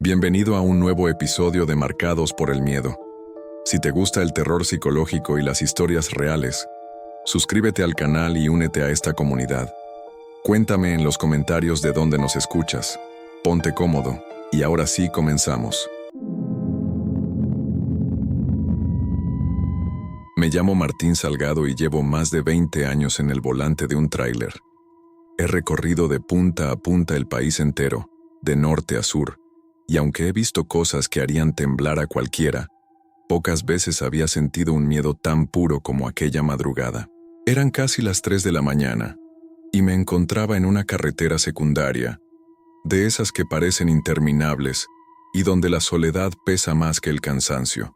Bienvenido a un nuevo episodio de Marcados por el Miedo. Si te gusta el terror psicológico y las historias reales, suscríbete al canal y únete a esta comunidad. Cuéntame en los comentarios de dónde nos escuchas. Ponte cómodo, y ahora sí comenzamos. Me llamo Martín Salgado y llevo más de 20 años en el volante de un tráiler. He recorrido de punta a punta el país entero, de norte a sur, y aunque he visto cosas que harían temblar a cualquiera, pocas veces había sentido un miedo tan puro como aquella madrugada. Eran casi las 3 de la mañana, y me encontraba en una carretera secundaria, de esas que parecen interminables y donde la soledad pesa más que el cansancio.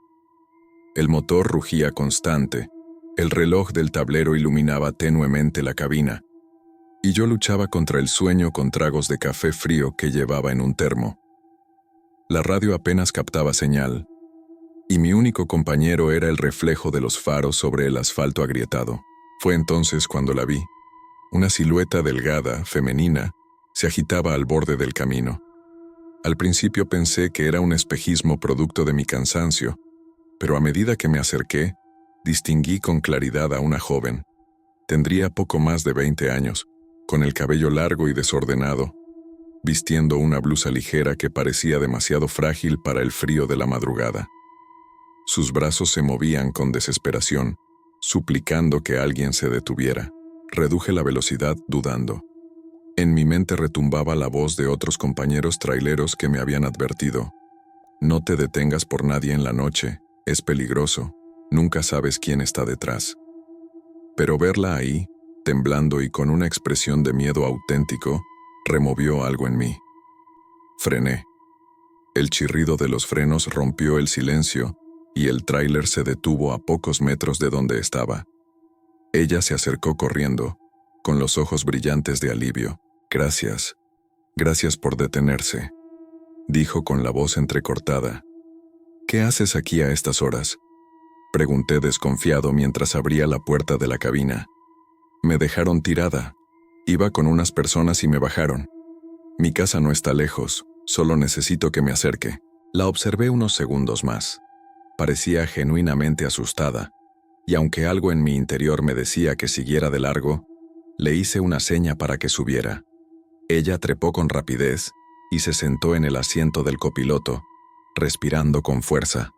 El motor rugía constante, el reloj del tablero iluminaba tenuemente la cabina, y yo luchaba contra el sueño con tragos de café frío que llevaba en un termo. La radio apenas captaba señal, y mi único compañero era el reflejo de los faros sobre el asfalto agrietado. Fue entonces cuando la vi. Una silueta delgada, femenina, se agitaba al borde del camino. Al principio pensé que era un espejismo producto de mi cansancio, pero a medida que me acerqué, distinguí con claridad a una joven. Tendría poco más de 20 años, con el cabello largo y desordenado, vistiendo una blusa ligera que parecía demasiado frágil para el frío de la madrugada. Sus brazos se movían con desesperación, suplicando que alguien se detuviera. Reduje la velocidad dudando. En mi mente retumbaba la voz de otros compañeros traileros que me habían advertido. No te detengas por nadie en la noche, es peligroso, nunca sabes quién está detrás. Pero verla ahí, temblando y con una expresión de miedo auténtico, removió algo en mí. Frené. El chirrido de los frenos rompió el silencio y el tráiler se detuvo a pocos metros de donde estaba. Ella se acercó corriendo, con los ojos brillantes de alivio. Gracias. Gracias por detenerse, dijo con la voz entrecortada. ¿Qué haces aquí a estas horas?, pregunté desconfiado mientras abría la puerta de la cabina. Me dejaron tirada. Iba con unas personas y me bajaron. Mi casa no está lejos, solo necesito que me acerque. La observé unos segundos más. Parecía genuinamente asustada, y aunque algo en mi interior me decía que siguiera de largo, le hice una seña para que subiera. Ella trepó con rapidez y se sentó en el asiento del copiloto, respirando con fuerza.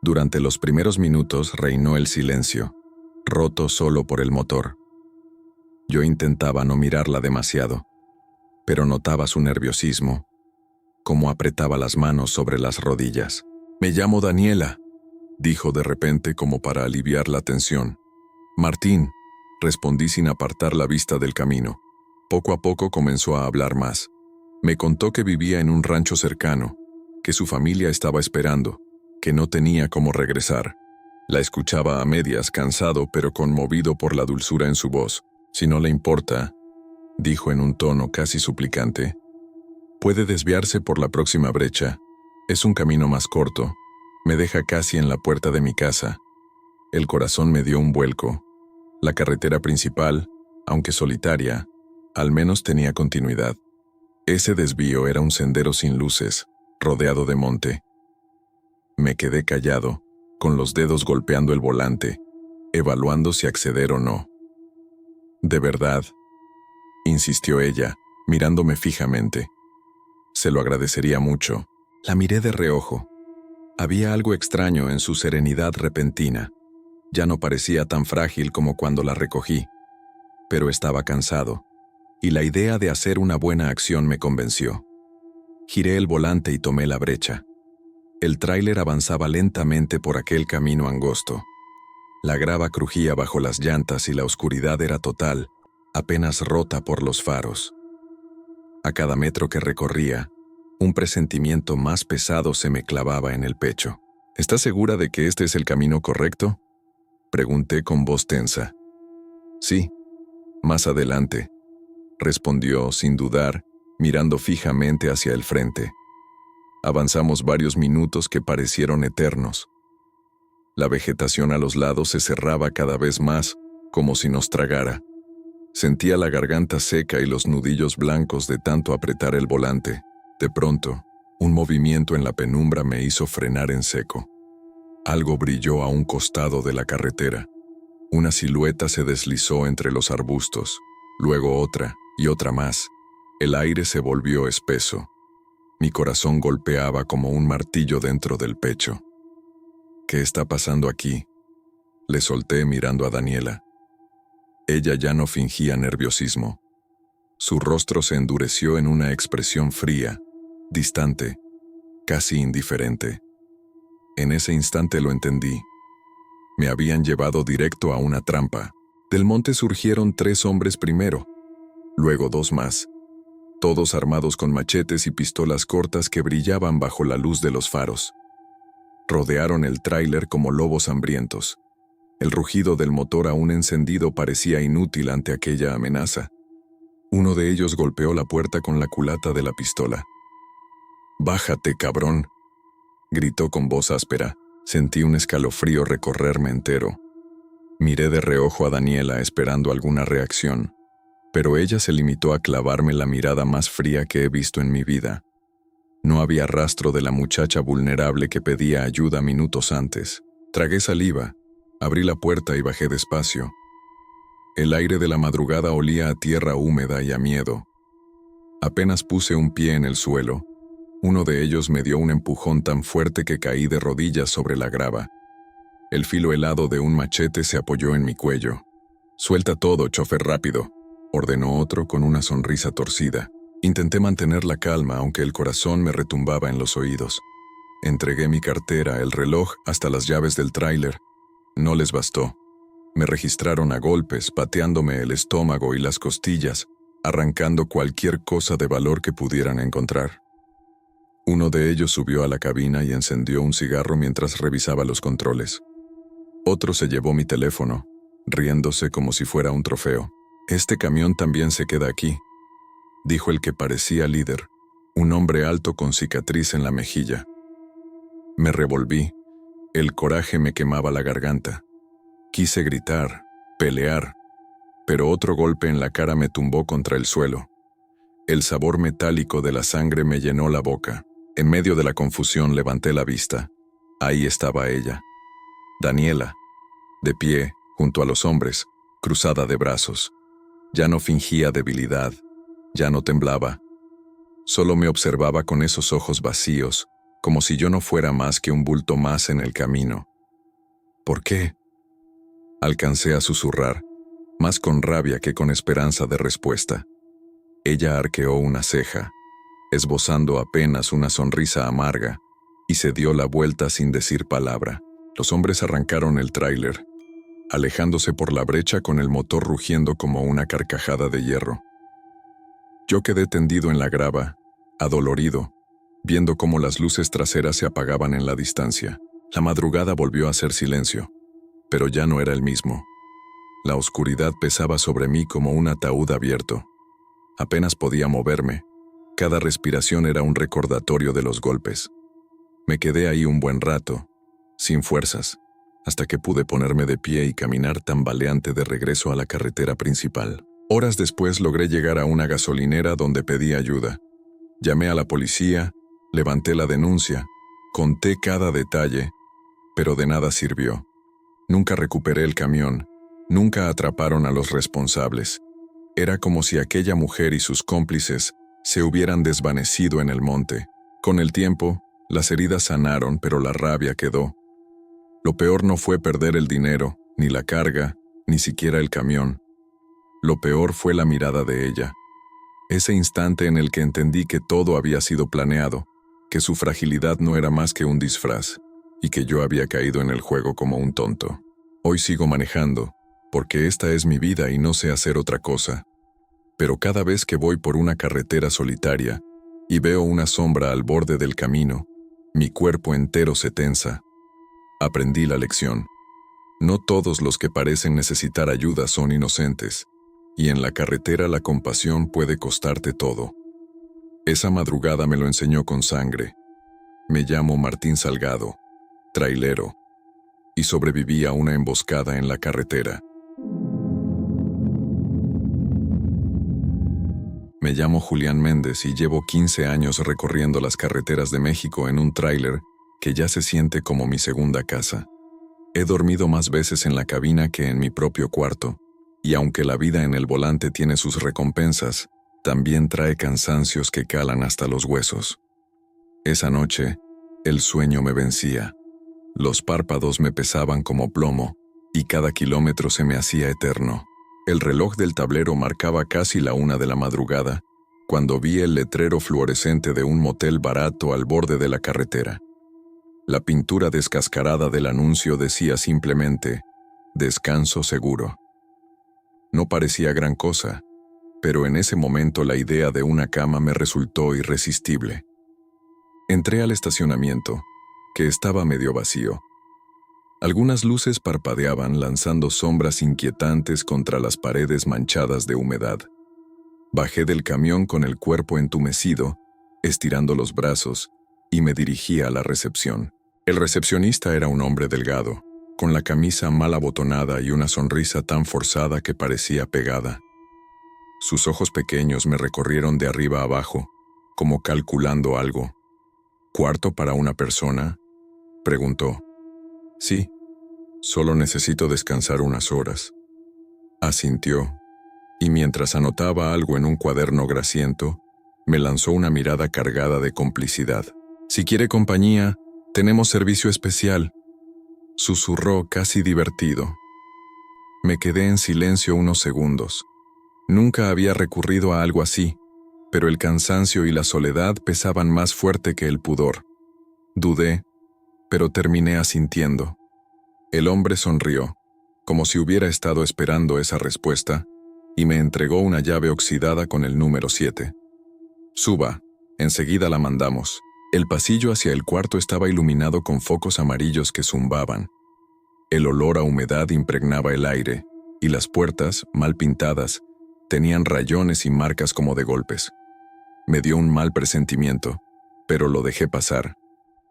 Durante los primeros minutos reinó el silencio, roto solo por el motor. Yo intentaba no mirarla demasiado, pero notaba su nerviosismo, cómo apretaba las manos sobre las rodillas. «Me llamo Daniela», dijo de repente como para aliviar la tensión. «Martín», respondí sin apartar la vista del camino. Poco a poco comenzó a hablar más. Me contó que vivía en un rancho cercano, que su familia estaba esperando, que no tenía cómo regresar. La escuchaba a medias, cansado pero conmovido por la dulzura en su voz. «Si no le importa», dijo en un tono casi suplicante, «puede desviarse por la próxima brecha. Es un camino más corto. Me deja casi en la puerta de mi casa». El corazón me dio un vuelco. La carretera principal, aunque solitaria, al menos tenía continuidad. Ese desvío era un sendero sin luces, rodeado de monte. Me quedé callado, con los dedos golpeando el volante, evaluando si acceder o no. «¿De verdad?», insistió ella, mirándome fijamente. «Se lo agradecería mucho». La miré de reojo. Había algo extraño en su serenidad repentina. Ya no parecía tan frágil como cuando la recogí, pero estaba cansado, y la idea de hacer una buena acción me convenció. Giré el volante y tomé la brecha. El tráiler avanzaba lentamente por aquel camino angosto. La grava crujía bajo las llantas y la oscuridad era total, apenas rota por los faros. A cada metro que recorría, un presentimiento más pesado se me clavaba en el pecho. «¿Estás segura de que este es el camino correcto?», pregunté con voz tensa. «Sí, más adelante», respondió sin dudar, mirando fijamente hacia el frente. Avanzamos varios minutos que parecieron eternos. La vegetación a los lados se cerraba cada vez más, como si nos tragara. Sentía la garganta seca y los nudillos blancos de tanto apretar el volante. De pronto, Un movimiento en la penumbra me hizo frenar en seco. Algo brilló a un costado de la carretera. Una silueta se deslizó entre los arbustos, luego otra y otra más. El aire se volvió espeso. Mi corazón golpeaba como un martillo dentro del pecho. ¿Qué está pasando aquí? Le solté mirando a Daniela. Ella ya no fingía nerviosismo. Su rostro se endureció en una expresión fría, distante, casi indiferente. En ese instante lo entendí. Me habían llevado directo a una trampa. Del monte surgieron 3 hombres primero, luego 2 más, todos armados con machetes y pistolas cortas que brillaban bajo la luz de los faros. Rodearon el tráiler como lobos hambrientos. El rugido del motor aún encendido parecía inútil ante aquella amenaza. Uno de ellos golpeó la puerta con la culata de la pistola. «¡Bájate, cabrón!», gritó con voz áspera. Sentí un escalofrío recorrerme entero. Miré de reojo a Daniela esperando alguna reacción, pero ella se limitó a clavarme la mirada más fría que he visto en mi vida. No había rastro de la muchacha vulnerable que pedía ayuda minutos antes. Tragué saliva, abrí la puerta y bajé despacio. El aire de la madrugada olía a tierra húmeda y a miedo. Apenas puse un pie en el suelo, uno de ellos me dio un empujón tan fuerte que caí de rodillas sobre la grava. El filo helado de un machete se apoyó en mi cuello. «Suelta todo, chofer, rápido», ordenó otro con una sonrisa torcida. Intenté mantener la calma aunque el corazón me retumbaba en los oídos. Entregué mi cartera, el reloj, hasta las llaves del tráiler. No les bastó. Me registraron a golpes, pateándome el estómago y las costillas, arrancando cualquier cosa de valor que pudieran encontrar. Uno de ellos subió a la cabina y encendió un cigarro mientras revisaba los controles. Otro se llevó mi teléfono, riéndose como si fuera un trofeo. «Este camión también se queda aquí», dijo el que parecía líder, un hombre alto con cicatriz en la mejilla. Me revolví. El coraje me quemaba la garganta. Quise gritar, pelear, pero otro golpe en la cara me tumbó contra el suelo. El sabor metálico de la sangre me llenó la boca. En medio de la confusión levanté la vista. Ahí estaba ella, Daniela, de pie, junto a los hombres, cruzada de brazos. Ya no fingía debilidad, ya no temblaba. Solo me observaba con esos ojos vacíos, como si yo no fuera más que un bulto más en el camino. «¿Por qué?», alcancé a susurrar, más con rabia que con esperanza de respuesta. Ella arqueó una ceja, esbozando apenas una sonrisa amarga, y se dio la vuelta sin decir palabra. Los hombres arrancaron el tráiler, alejándose por la brecha con el motor rugiendo como una carcajada de hierro. Yo quedé tendido en la grava, adolorido, viendo cómo las luces traseras se apagaban en la distancia. La madrugada volvió a hacer silencio, pero ya no era el mismo. La oscuridad pesaba sobre mí como un ataúd abierto. Apenas podía moverme. Cada respiración era un recordatorio de los golpes. Me quedé ahí un buen rato, sin fuerzas, hasta que pude ponerme de pie y caminar tambaleante de regreso a la carretera principal. Horas después logré llegar a una gasolinera donde pedí ayuda. Llamé a la policía, levanté la denuncia, conté cada detalle, pero de nada sirvió. Nunca recuperé el camión, nunca atraparon a los responsables. Era como si aquella mujer y sus cómplices se hubieran desvanecido en el monte. Con el tiempo, las heridas sanaron, pero la rabia quedó. Lo peor no fue perder el dinero, ni la carga, ni siquiera el camión. Lo peor fue la mirada de ella. Ese instante en el que entendí que todo había sido planeado, que su fragilidad no era más que un disfraz, y que yo había caído en el juego como un tonto. Hoy sigo manejando, porque esta es mi vida y no sé hacer otra cosa. Pero cada vez que voy por una carretera solitaria y veo una sombra al borde del camino, mi cuerpo entero se tensa. Aprendí la lección. No todos los que parecen necesitar ayuda son inocentes, y en la carretera la compasión puede costarte todo. Esa madrugada me lo enseñó con sangre. Me llamo Martín Salgado, trailero, y sobreviví a una emboscada en la carretera. Me llamo Julián Méndez y llevo 15 años recorriendo las carreteras de México en un tráiler que ya se siente como mi segunda casa. He dormido más veces en la cabina que en mi propio cuarto, y aunque la vida en el volante tiene sus recompensas, también trae cansancios que calan hasta los huesos. Esa noche, el sueño me vencía. Los párpados me pesaban como plomo, y cada kilómetro se me hacía eterno. El reloj del tablero marcaba casi la 1 de la madrugada, cuando vi el letrero fluorescente de un motel barato al borde de la carretera. La pintura descascarada del anuncio decía simplemente, «Descanso seguro». No parecía gran cosa, pero en ese momento la idea de una cama me resultó irresistible. Entré al estacionamiento, que estaba medio vacío. Algunas luces parpadeaban lanzando sombras inquietantes contra las paredes manchadas de humedad. Bajé del camión con el cuerpo entumecido, estirando los brazos, y me dirigí a la recepción. El recepcionista era un hombre delgado, con la camisa mal abotonada y una sonrisa tan forzada que parecía pegada. Sus ojos pequeños me recorrieron de arriba a abajo, como calculando algo. ¿Cuarto para una persona?, preguntó. Sí, solo necesito descansar unas horas. Asintió, y mientras anotaba algo en un cuaderno grasiento, me lanzó una mirada cargada de complicidad. Si quiere compañía, tenemos servicio especial, susurró casi divertido. Me quedé en silencio unos segundos. Nunca había recurrido a algo así, pero el cansancio y la soledad pesaban más fuerte que el pudor. Dudé, pero terminé asintiendo. El hombre sonrió, como si hubiera estado esperando esa respuesta, y me entregó una llave oxidada con el número 7. Suba, enseguida la mandamos. El pasillo hacia el cuarto estaba iluminado con focos amarillos que zumbaban. El olor a humedad impregnaba el aire, y las puertas, mal pintadas, tenían rayones y marcas como de golpes. Me dio un mal presentimiento, pero lo dejé pasar.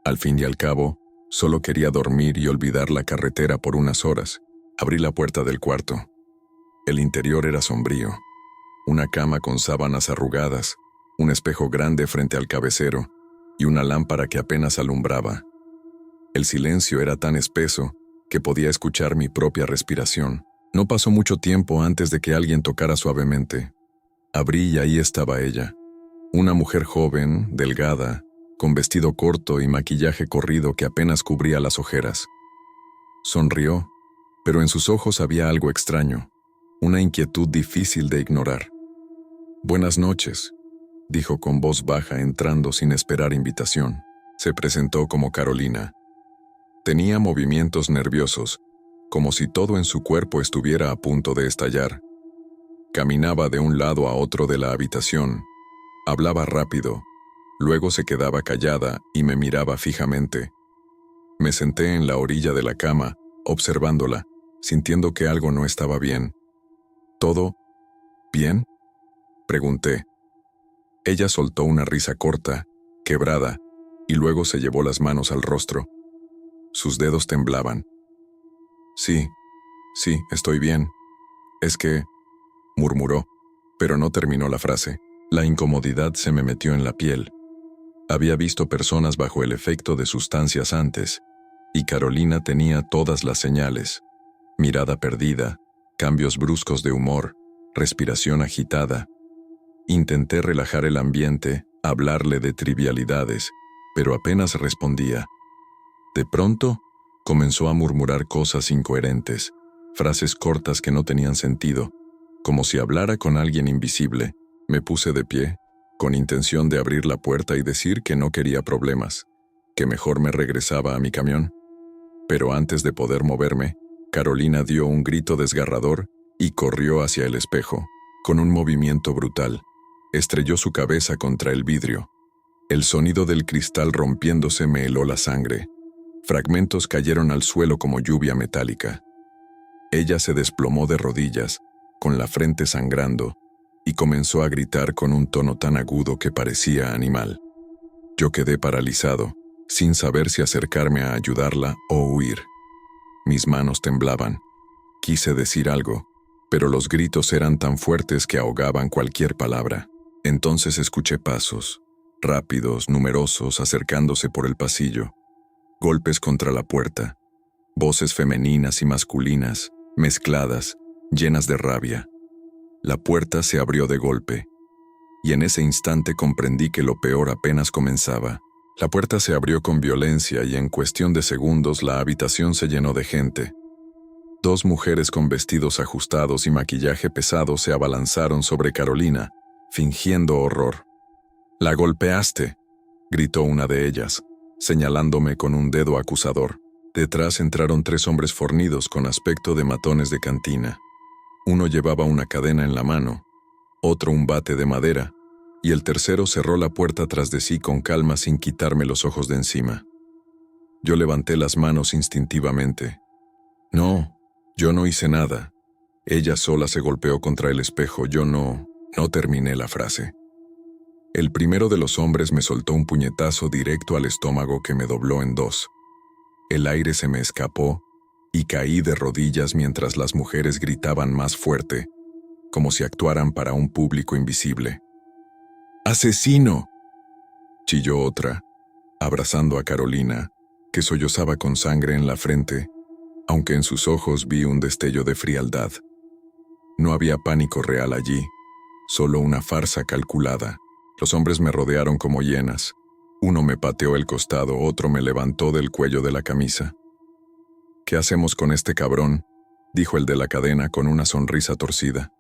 Al fin y al cabo, solo quería dormir y olvidar la carretera por unas horas. Abrí la puerta del cuarto. El interior era sombrío. Una cama con sábanas arrugadas, un espejo grande frente al cabecero y una lámpara que apenas alumbraba. El silencio era tan espeso que podía escuchar mi propia respiración. No pasó mucho tiempo antes de que alguien tocara suavemente. Abrí y ahí estaba ella. Una mujer joven, delgada, con vestido corto y maquillaje corrido que apenas cubría las ojeras. Sonrió, pero en sus ojos había algo extraño, una inquietud difícil de ignorar. «Buenas noches», dijo con voz baja entrando sin esperar invitación. Se presentó como Carolina. Tenía movimientos nerviosos, como si todo en su cuerpo estuviera a punto de estallar. Caminaba de un lado a otro de la habitación, hablaba rápido, luego se quedaba callada y me miraba fijamente. Me senté en la orilla de la cama, observándola, sintiendo que algo no estaba bien. ¿Todo bien?, pregunté. Ella soltó una risa corta, quebrada, y luego se llevó las manos al rostro. Sus dedos temblaban. Sí, estoy bien. Es que, murmuró, pero no terminó la frase. La incomodidad se me metió en la piel. Había visto personas bajo el efecto de sustancias antes, y Carolina tenía todas las señales: mirada perdida, cambios bruscos de humor, respiración agitada. Intenté relajar el ambiente, hablarle de trivialidades, pero apenas respondía. De pronto, comenzó a murmurar cosas incoherentes, frases cortas que no tenían sentido, como si hablara con alguien invisible. Me puse de pie, con intención de abrir la puerta y decir que no quería problemas, que mejor me regresaba a mi camión. Pero antes de poder moverme, Carolina dio un grito desgarrador y corrió hacia el espejo. Con un movimiento brutal, estrelló su cabeza contra el vidrio. El sonido del cristal rompiéndose me heló la sangre. Fragmentos cayeron al suelo como lluvia metálica. Ella se desplomó de rodillas, con la frente sangrando, y comenzó a gritar con un tono tan agudo que parecía animal. Yo quedé paralizado, sin saber si acercarme a ayudarla o huir. Mis manos temblaban. Quise decir algo, pero los gritos eran tan fuertes que ahogaban cualquier palabra. Entonces escuché pasos, rápidos, numerosos, acercándose por el pasillo, golpes contra la puerta, voces femeninas y masculinas, mezcladas, llenas de rabia. La puerta se abrió de golpe, y en ese instante comprendí que lo peor apenas comenzaba. La puerta se abrió con violencia y en cuestión de segundos la habitación se llenó de gente. Dos mujeres con vestidos ajustados y maquillaje pesado se abalanzaron sobre Carolina, fingiendo horror. «¡La golpeaste!», gritó una de ellas, señalándome con un dedo acusador. Detrás entraron tres hombres fornidos con aspecto de matones de cantina. Uno llevaba una cadena en la mano, otro un bate de madera, y el tercero cerró la puerta tras de sí con calma sin quitarme los ojos de encima. Yo levanté las manos instintivamente. «No, yo no hice nada. Ella sola se golpeó contra el espejo, yo no terminé la frase». El primero de los hombres me soltó un puñetazo directo al estómago que me dobló en dos. El aire se me escapó y caí de rodillas mientras las mujeres gritaban más fuerte, como si actuaran para un público invisible. «¡Asesino!», chilló otra, abrazando a Carolina, que sollozaba con sangre en la frente, aunque en sus ojos vi un destello de frialdad. No había pánico real allí, solo una farsa calculada. Los hombres me rodearon como hienas. Uno me pateó el costado, otro me levantó del cuello de la camisa. «¿Qué hacemos con este cabrón?», dijo el de la cadena con una sonrisa torcida.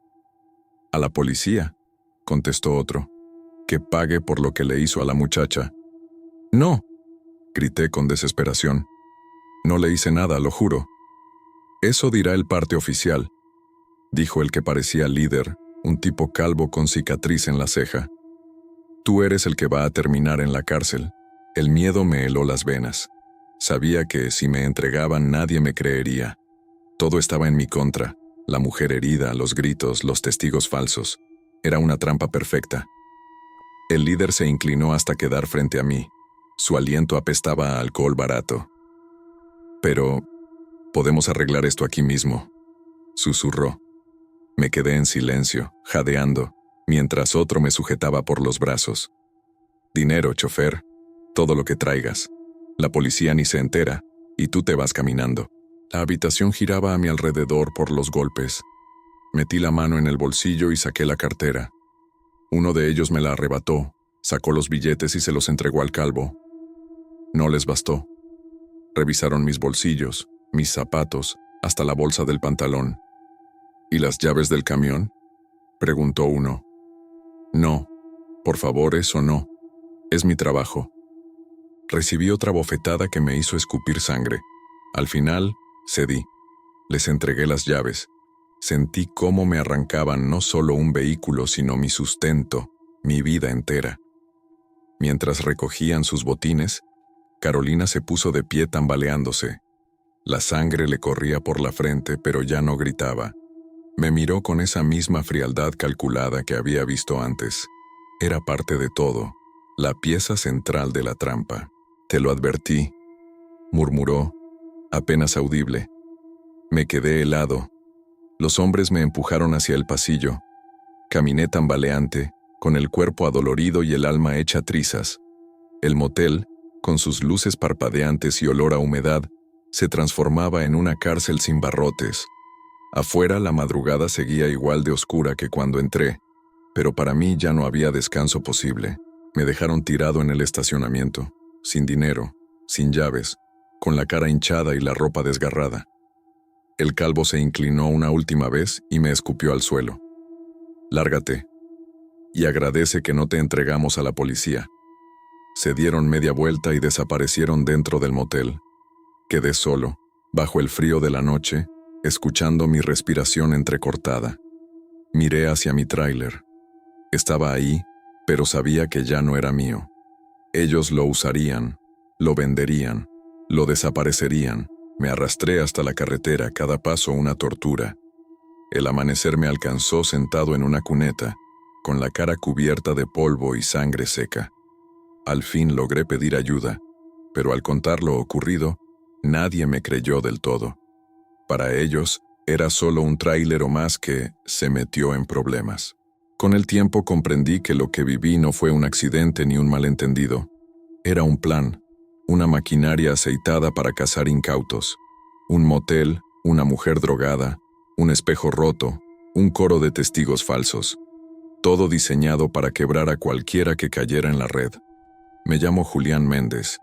«A la policía», contestó otro. «Que pague por lo que le hizo a la muchacha». «No», grité con desesperación. «No le hice nada, lo juro». «Eso dirá el parte oficial», dijo el que parecía líder, un tipo calvo con cicatriz en la ceja. «Tú eres el que va a terminar en la cárcel». El miedo me heló las venas. Sabía que si me entregaban nadie me creería. Todo estaba en mi contra. La mujer herida, los gritos, los testigos falsos. Era una trampa perfecta. El líder se inclinó hasta quedar frente a mí. Su aliento apestaba a alcohol barato. «Pero podemos arreglar esto aquí mismo», susurró. Me quedé en silencio, jadeando, mientras otro me sujetaba por los brazos. «Dinero, chofer, todo lo que traigas. La policía ni se entera, y tú te vas caminando». La habitación giraba a mi alrededor por los golpes. Metí la mano en el bolsillo y saqué la cartera. Uno de ellos me la arrebató, sacó los billetes y se los entregó al calvo. No les bastó. Revisaron mis bolsillos, mis zapatos, hasta la bolsa del pantalón. «¿Y las llaves del camión?», preguntó uno. «No, por favor, eso no. Es mi trabajo». Recibí otra bofetada que me hizo escupir sangre. Al final, cedí. Les entregué las llaves. Sentí cómo me arrancaban no solo un vehículo, sino mi sustento, mi vida entera. Mientras recogían sus botines, Carolina se puso de pie tambaleándose. La sangre le corría por la frente, pero ya no gritaba. Me miró con esa misma frialdad calculada que había visto antes. Era parte de todo, la pieza central de la trampa. «Te lo advertí», murmuró, apenas audible. Me quedé helado. Los hombres me empujaron hacia el pasillo. Caminé tambaleante, con el cuerpo adolorido y el alma hecha trizas. El motel, con sus luces parpadeantes y olor a humedad, se transformaba en una cárcel sin barrotes. Afuera la madrugada seguía igual de oscura que cuando entré, pero para mí ya no había descanso posible. Me dejaron tirado en el estacionamiento, sin dinero, sin llaves, con la cara hinchada y la ropa desgarrada. El calvo se inclinó una última vez y me escupió al suelo. «Lárgate, y agradece que no te entregamos a la policía». Se dieron media vuelta y desaparecieron dentro del motel. Quedé solo, bajo el frío de la noche, escuchando mi respiración entrecortada. Miré hacia mi tráiler. Estaba ahí, pero sabía que ya no era mío. Ellos lo usarían, lo venderían, lo desaparecerían. Me arrastré hasta la carretera, cada paso una tortura. El amanecer me alcanzó sentado en una cuneta, con la cara cubierta de polvo y sangre seca. Al fin logré pedir ayuda, pero al contar lo ocurrido, nadie me creyó del todo. Para ellos, era solo un tráiler o más que se metió en problemas. Con el tiempo comprendí que lo que viví no fue un accidente ni un malentendido. Era un plan, una maquinaria aceitada para cazar incautos. Un motel, una mujer drogada, un espejo roto, un coro de testigos falsos. Todo diseñado para quebrar a cualquiera que cayera en la red. Me llamo Julián Méndez,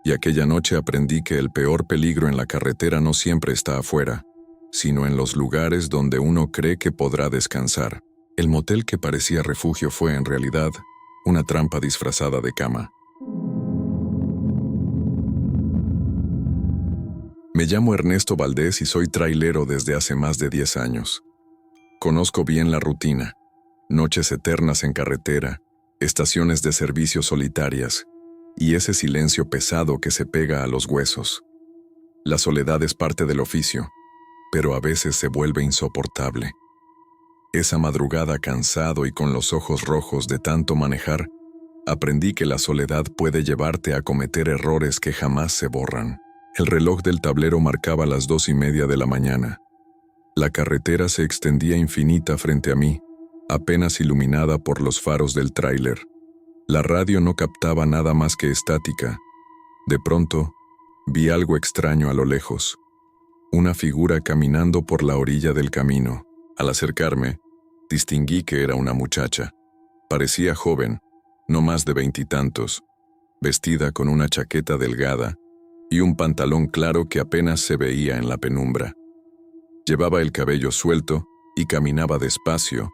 y aquella noche aprendí que el peor peligro en la carretera no siempre está afuera, sino en los lugares donde uno cree que podrá descansar. El motel que parecía refugio fue, en realidad, una trampa disfrazada de cama. Me llamo Ernesto Valdés y soy trailero desde hace más de 10 años. Conozco bien la rutina, noches eternas en carretera, estaciones de servicio solitarias y ese silencio pesado que se pega a los huesos. La soledad es parte del oficio, pero a veces se vuelve insoportable. Esa madrugada cansado y con los ojos rojos de tanto manejar, aprendí que la soledad puede llevarte a cometer errores que jamás se borran. El reloj del tablero marcaba las 2:30 de la mañana. La carretera se extendía infinita frente a mí, apenas iluminada por los faros del tráiler. La radio no captaba nada más que estática. De pronto, vi algo extraño a lo lejos. Una figura caminando por la orilla del camino. Al acercarme, distinguí que era una muchacha. Parecía joven, no más de 20 y tantos, vestida con una chaqueta delgada y un pantalón claro que apenas se veía en la penumbra. Llevaba el cabello suelto y caminaba despacio,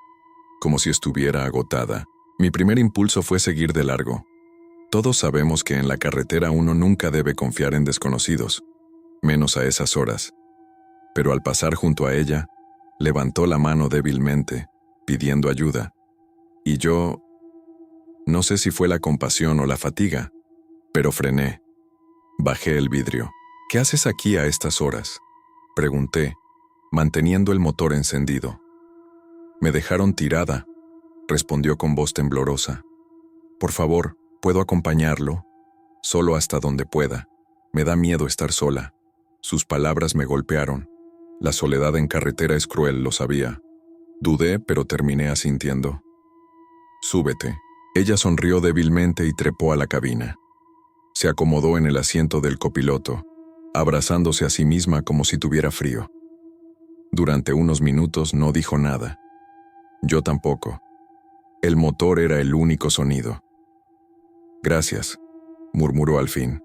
como si estuviera agotada. Mi primer impulso fue seguir de largo. Todos sabemos que en la carretera uno nunca debe confiar en desconocidos, menos a esas horas. Pero al pasar junto a ella, levantó la mano débilmente, pidiendo ayuda. Y yo, no sé si fue la compasión o la fatiga, pero frené. Bajé el vidrio. ¿Qué haces aquí a estas horas?, pregunté, manteniendo el motor encendido. Me dejaron tirada, respondió con voz temblorosa. Por favor, ¿puedo acompañarlo? Solo hasta donde pueda. Me da miedo estar sola. Sus palabras me golpearon. La soledad en carretera es cruel, lo sabía. Dudé, pero terminé asintiendo. Súbete. Ella sonrió débilmente y trepó a la cabina. Se acomodó en el asiento del copiloto, abrazándose a sí misma como si tuviera frío. Durante unos minutos no dijo nada. Yo tampoco. El motor era el único sonido. Gracias, murmuró al fin.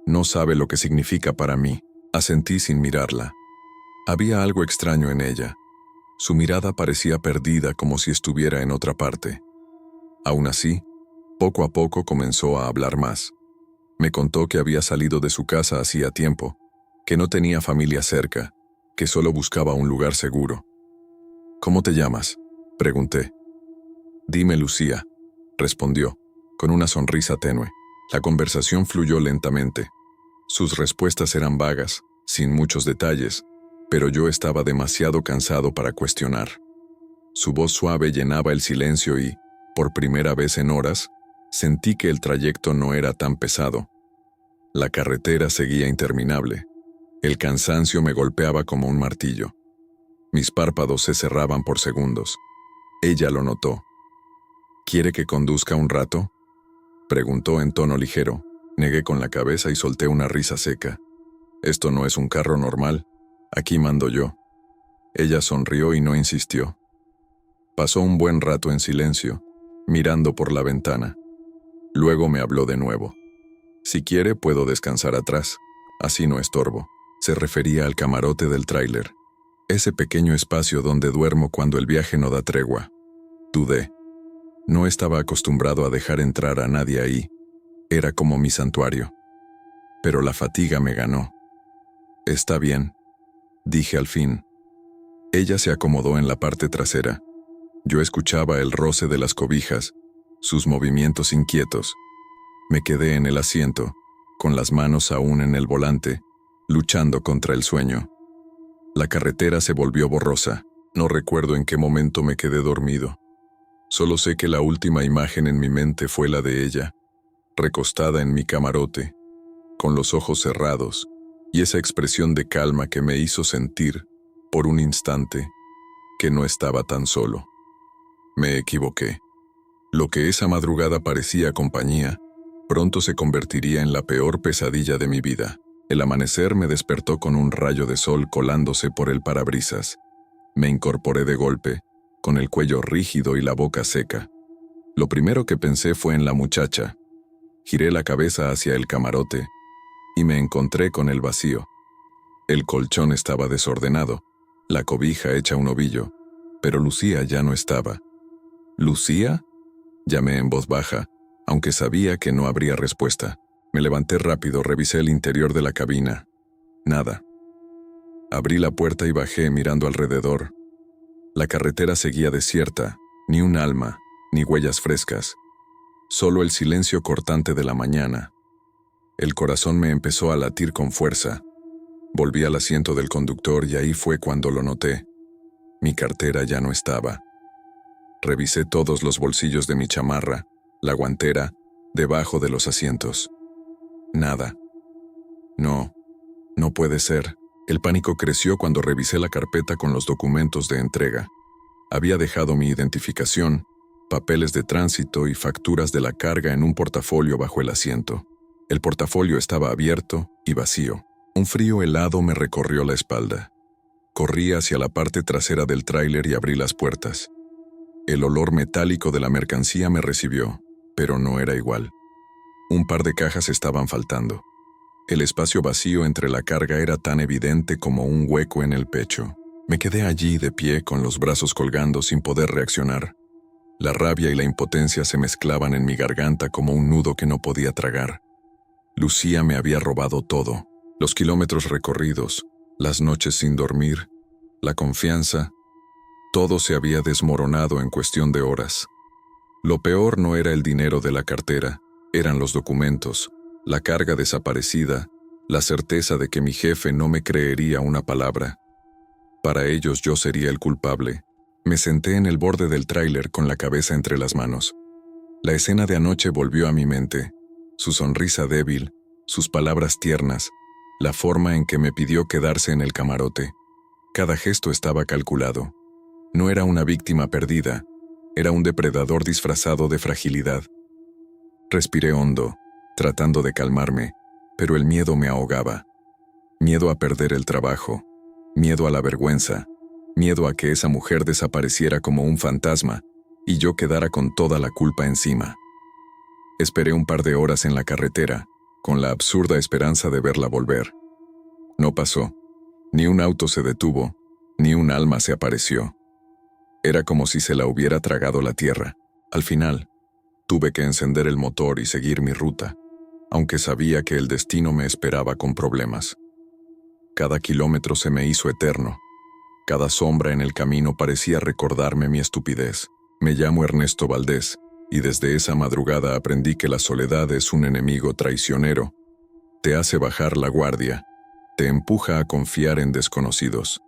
No sabe lo que significa para mí, asentí sin mirarla. Había algo extraño en ella. Su mirada parecía perdida como si estuviera en otra parte. Aún así, poco a poco comenzó a hablar más. Me contó que había salido de su casa hacía tiempo, que no tenía familia cerca, que solo buscaba un lugar seguro. ¿Cómo te llamas?, pregunté. Dime Lucía, respondió, con una sonrisa tenue. La conversación fluyó lentamente. Sus respuestas eran vagas, sin muchos detalles, pero yo estaba demasiado cansado para cuestionar. Su voz suave llenaba el silencio y, por primera vez en horas, sentí que el trayecto no era tan pesado. La carretera seguía interminable. El cansancio me golpeaba como un martillo. Mis párpados se cerraban por segundos. Ella lo notó. ¿Quiere que conduzca un rato?, preguntó en tono ligero. Negué con la cabeza y solté una risa seca. Esto no es un carro normal. Aquí mando yo. Ella sonrió y no insistió. Pasó un buen rato en silencio, mirando por la ventana. Luego me habló de nuevo. Si quiere, puedo descansar atrás. Así no estorbo. Se refería al camarote del tráiler. Ese pequeño espacio donde duermo cuando el viaje no da tregua. Dudé. No estaba acostumbrado a dejar entrar a nadie ahí. Era como mi santuario. Pero la fatiga me ganó. Está bien, dije al fin. Ella se acomodó en la parte trasera. Yo escuchaba el roce de las cobijas, sus movimientos inquietos. Me quedé en el asiento, con las manos aún en el volante, luchando contra el sueño. La carretera se volvió borrosa. No recuerdo en qué momento me quedé dormido. Solo sé que la última imagen en mi mente fue la de ella, recostada en mi camarote, con los ojos cerrados, y esa expresión de calma que me hizo sentir, por un instante, que no estaba tan solo. Me equivoqué. Lo que esa madrugada parecía compañía, pronto se convertiría en la peor pesadilla de mi vida. El amanecer me despertó con un rayo de sol colándose por el parabrisas. Me incorporé de golpe, con el cuello rígido y la boca seca. Lo primero que pensé fue en la muchacha. Giré la cabeza hacia el camarote y me encontré con el vacío. El colchón estaba desordenado, la cobija hecha un ovillo, pero Lucía ya no estaba. ¿Lucía?, llamé en voz baja, aunque sabía que no habría respuesta. Me levanté rápido, revisé el interior de la cabina. Nada. Abrí la puerta y bajé mirando alrededor. La carretera seguía desierta, ni un alma, ni huellas frescas. Solo el silencio cortante de la mañana. El corazón me empezó a latir con fuerza. Volví al asiento del conductor y ahí fue cuando lo noté. Mi cartera ya no estaba. Revisé todos los bolsillos de mi chamarra, la guantera, debajo de los asientos. Nada. No puede ser. El pánico creció cuando revisé la carpeta con los documentos de entrega. Había dejado mi identificación, papeles de tránsito y facturas de la carga en un portafolio bajo el asiento. El portafolio estaba abierto y vacío. Un frío helado me recorrió la espalda. Corrí hacia la parte trasera del tráiler y abrí las puertas. El olor metálico de la mercancía me recibió, pero no era igual. Un par de cajas estaban faltando. El espacio vacío entre la carga era tan evidente como un hueco en el pecho. Me quedé allí de pie con los brazos colgando sin poder reaccionar. La rabia y la impotencia se mezclaban en mi garganta como un nudo que no podía tragar. Lucía me había robado todo. Los kilómetros recorridos, las noches sin dormir, la confianza, todo se había desmoronado en cuestión de horas. Lo peor no era el dinero de la cartera, eran los documentos, la carga desaparecida, la certeza de que mi jefe no me creería una palabra. Para ellos yo sería el culpable. Me senté en el borde del tráiler con la cabeza entre las manos. La escena de anoche volvió a mi mente, su sonrisa débil, sus palabras tiernas, la forma en que me pidió quedarse en el camarote. Cada gesto estaba calculado. No era una víctima perdida, era un depredador disfrazado de fragilidad. Respiré hondo, tratando de calmarme, pero el miedo me ahogaba. Miedo a perder el trabajo, miedo a la vergüenza, miedo a que esa mujer desapareciera como un fantasma y yo quedara con toda la culpa encima. Esperé un par de horas en la carretera, con la absurda esperanza de verla volver. No pasó. Ni un auto se detuvo, ni un alma se apareció. Era como si se la hubiera tragado la tierra. Al final, tuve que encender el motor y seguir mi ruta, aunque sabía que el destino me esperaba con problemas. Cada kilómetro se me hizo eterno. Cada sombra en el camino parecía recordarme mi estupidez. Me llamo Ernesto Valdés, y desde esa madrugada aprendí que la soledad es un enemigo traicionero. Te hace bajar la guardia, te empuja a confiar en desconocidos,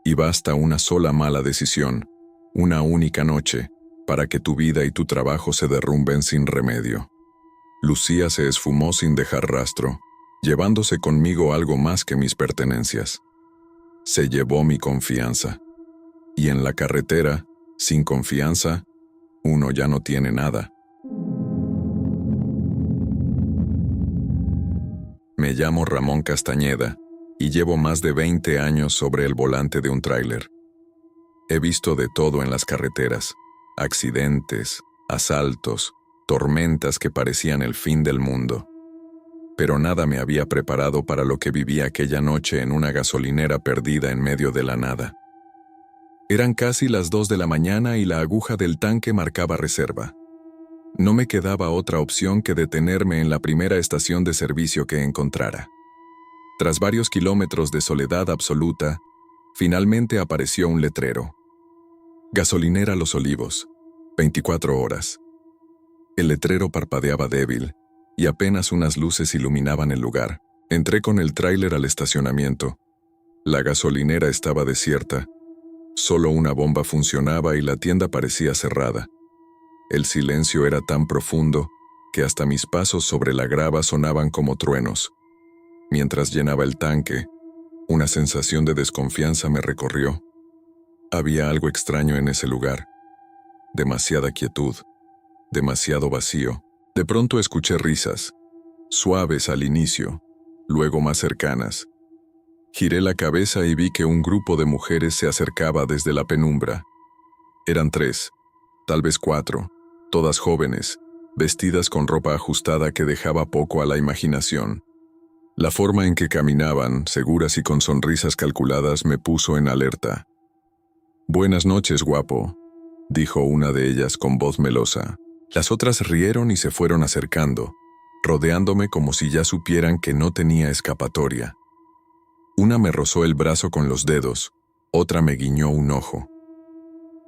y basta una sola mala decisión, una única noche, para que tu vida y tu trabajo se derrumben sin remedio. Lucía se esfumó sin dejar rastro, llevándose conmigo algo más que mis pertenencias. Se llevó mi confianza. Y en la carretera, sin confianza, uno ya no tiene nada. Me llamo Ramón Castañeda y llevo más de 20 años sobre el volante de un tráiler. He visto de todo en las carreteras: accidentes, asaltos, tormentas que parecían el fin del mundo. Pero nada me había preparado para lo que viví aquella noche en una gasolinera perdida en medio de la nada. Eran casi las 2 de la mañana y la aguja del tanque marcaba reserva. No me quedaba otra opción que detenerme en la primera estación de servicio que encontrara. Tras varios kilómetros de soledad absoluta, finalmente apareció un letrero. Gasolinera Los Olivos, 24 horas. El letrero parpadeaba débil, y apenas unas luces iluminaban el lugar. Entré con el tráiler al estacionamiento. La gasolinera estaba desierta. Solo una bomba funcionaba y la tienda parecía cerrada. El silencio era tan profundo que hasta mis pasos sobre la grava sonaban como truenos. Mientras llenaba el tanque, una sensación de desconfianza me recorrió. Había algo extraño en ese lugar. demasiada quietud, demasiado vacío. De pronto escuché risas, suaves al inicio, luego más cercanas. Giré la cabeza y vi que un grupo de mujeres se acercaba desde la penumbra. Eran 3, tal vez 4, todas jóvenes, vestidas con ropa ajustada que dejaba poco a la imaginación. La forma en que caminaban, seguras y con sonrisas calculadas, me puso en alerta. «Buenas noches, guapo», dijo una de ellas con voz melosa. Las otras rieron y se fueron acercando, rodeándome como si ya supieran que no tenía escapatoria. Una me rozó el brazo con los dedos, otra me guiñó un ojo.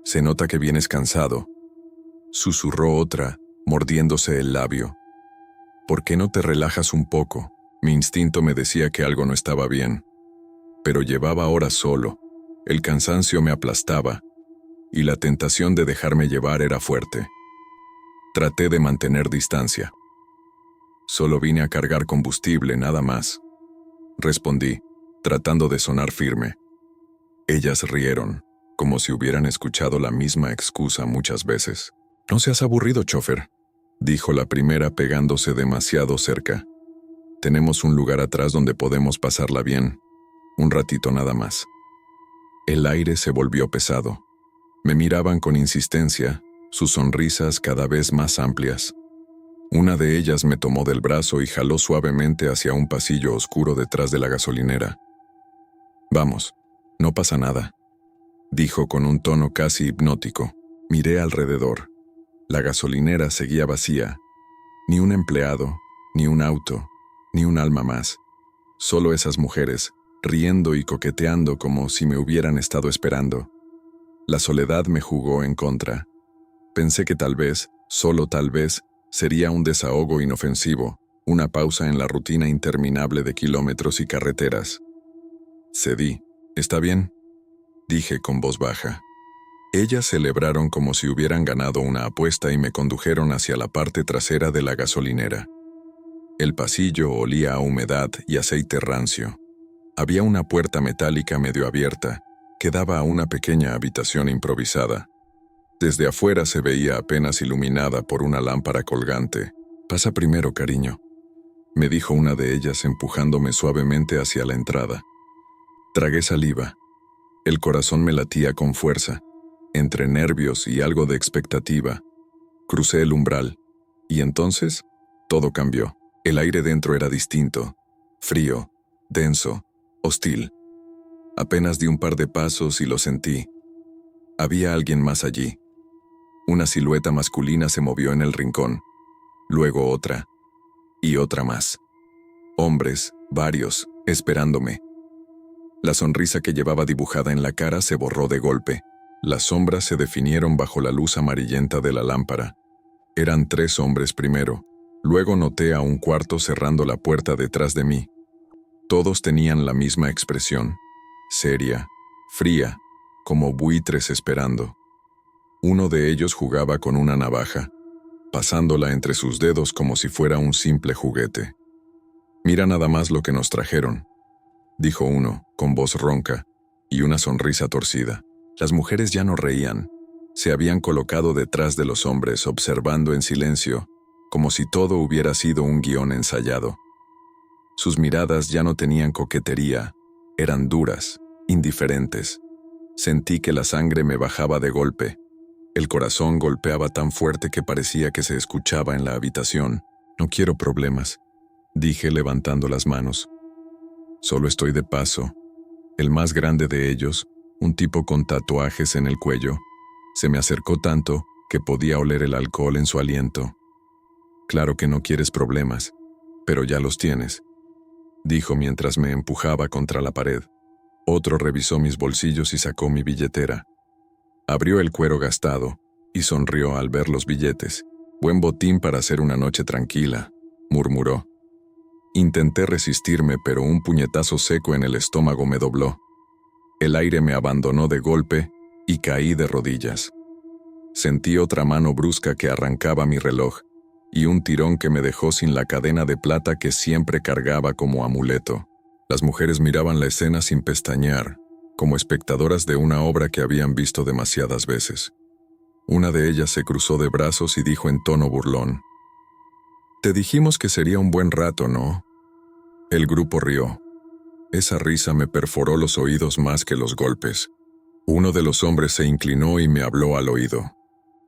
«Se nota que vienes cansado», susurró otra, mordiéndose el labio. «¿Por qué no te relajas un poco?». Mi instinto me decía que algo no estaba bien. Pero llevaba horas solo, el cansancio me aplastaba, y la tentación de dejarme llevar era fuerte. Traté de mantener distancia. «Solo vine a cargar combustible, nada más», respondí, tratando de sonar firme. Ellas rieron, como si hubieran escuchado la misma excusa muchas veces. «No seas aburrido, chofer», dijo la primera pegándose demasiado cerca. «Tenemos un lugar atrás donde podemos pasarla bien, un ratito nada más». El aire se volvió pesado. Me miraban con insistencia, sus sonrisas cada vez más amplias. Una de ellas me tomó del brazo y jaló suavemente hacia un pasillo oscuro detrás de la gasolinera. «Vamos, no pasa nada», dijo con un tono casi hipnótico. Miré alrededor. La gasolinera seguía vacía. Ni un empleado, ni un auto, ni un alma más. Solo esas mujeres, riendo y coqueteando como si me hubieran estado esperando. La soledad me jugó en contra. Pensé que tal vez, solo tal vez, sería un desahogo inofensivo, una pausa en la rutina interminable de kilómetros y carreteras. Cedí. «¿Está bien?», dije con voz baja. Ellas celebraron como si hubieran ganado una apuesta y me condujeron hacia la parte trasera de la gasolinera. El pasillo olía a humedad y aceite rancio. Había una puerta metálica medio abierta que daba a una pequeña habitación improvisada. Desde afuera se veía apenas iluminada por una lámpara colgante. «Pasa primero, cariño», me dijo una de ellas empujándome suavemente hacia la entrada. Tragué saliva. El corazón me latía con fuerza, entre nervios y algo de expectativa. Crucé el umbral, y entonces todo cambió. El aire dentro era distinto, frío, denso, hostil. Apenas di un par de pasos y lo sentí. Había alguien más allí. Una silueta masculina se movió en el rincón, luego otra, y otra más. Hombres, varios, esperándome. La sonrisa que llevaba dibujada en la cara se borró de golpe. Las sombras se definieron bajo la luz amarillenta de la lámpara. Eran 3 hombres primero. Luego noté a un cuarto cerrando la puerta detrás de mí. Todos tenían la misma expresión, seria, fría, como buitres esperando. Uno de ellos jugaba con una navaja, pasándola entre sus dedos como si fuera un simple juguete. «Mira nada más lo que nos trajeron», dijo uno, con voz ronca y una sonrisa torcida. Las mujeres ya no reían. Se habían colocado detrás de los hombres, observando en silencio, como si todo hubiera sido un guión ensayado. Sus miradas ya no tenían coquetería, eran duras, indiferentes. Sentí que la sangre me bajaba de golpe. El corazón golpeaba tan fuerte que parecía que se escuchaba en la habitación. «No quiero problemas», dije levantando las manos. «Solo estoy de paso». El más grande de ellos, un tipo con tatuajes en el cuello, se me acercó tanto que podía oler el alcohol en su aliento. «Claro que no quieres problemas, pero ya los tienes», dijo mientras me empujaba contra la pared. Otro revisó mis bolsillos y sacó mi billetera. Abrió el cuero gastado y sonrió al ver los billetes. «Buen botín para hacer una noche tranquila», murmuró. Intenté resistirme, pero un puñetazo seco en el estómago me dobló. El aire me abandonó de golpe y caí de rodillas. Sentí otra mano brusca que arrancaba mi reloj y un tirón que me dejó sin la cadena de plata que siempre cargaba como amuleto. Las mujeres miraban la escena sin pestañear, como espectadoras de una obra que habían visto demasiadas veces. Una de ellas se cruzó de brazos y dijo en tono burlón: «Te dijimos que sería un buen rato, ¿no?». El grupo rió. Esa risa me perforó los oídos más que los golpes. Uno de los hombres se inclinó y me habló al oído: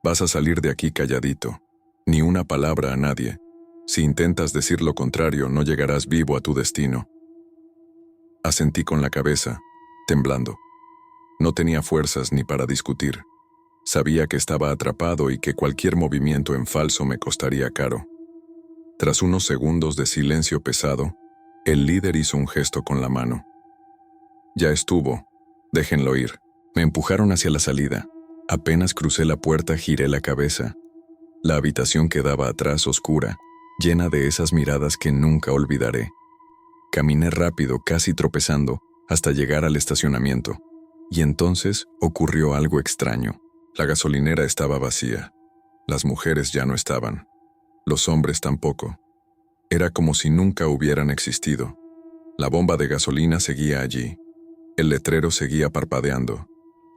«Vas a salir de aquí calladito. Ni una palabra a nadie. Si intentas decir lo contrario, no llegarás vivo a tu destino». Asentí con la cabeza, temblando. No tenía fuerzas ni para discutir. Sabía que estaba atrapado y que cualquier movimiento en falso me costaría caro. Tras unos segundos de silencio pesado, el líder hizo un gesto con la mano. «Ya estuvo. Déjenlo ir». Me empujaron hacia la salida. Apenas crucé la puerta, giré la cabeza. La habitación quedaba atrás, oscura, llena de esas miradas que nunca olvidaré. Caminé rápido, casi tropezando, hasta llegar al estacionamiento. Y entonces ocurrió algo extraño. La gasolinera estaba vacía. Las mujeres ya no estaban. Los hombres tampoco. Era como si nunca hubieran existido. La bomba de gasolina seguía allí. El letrero seguía parpadeando,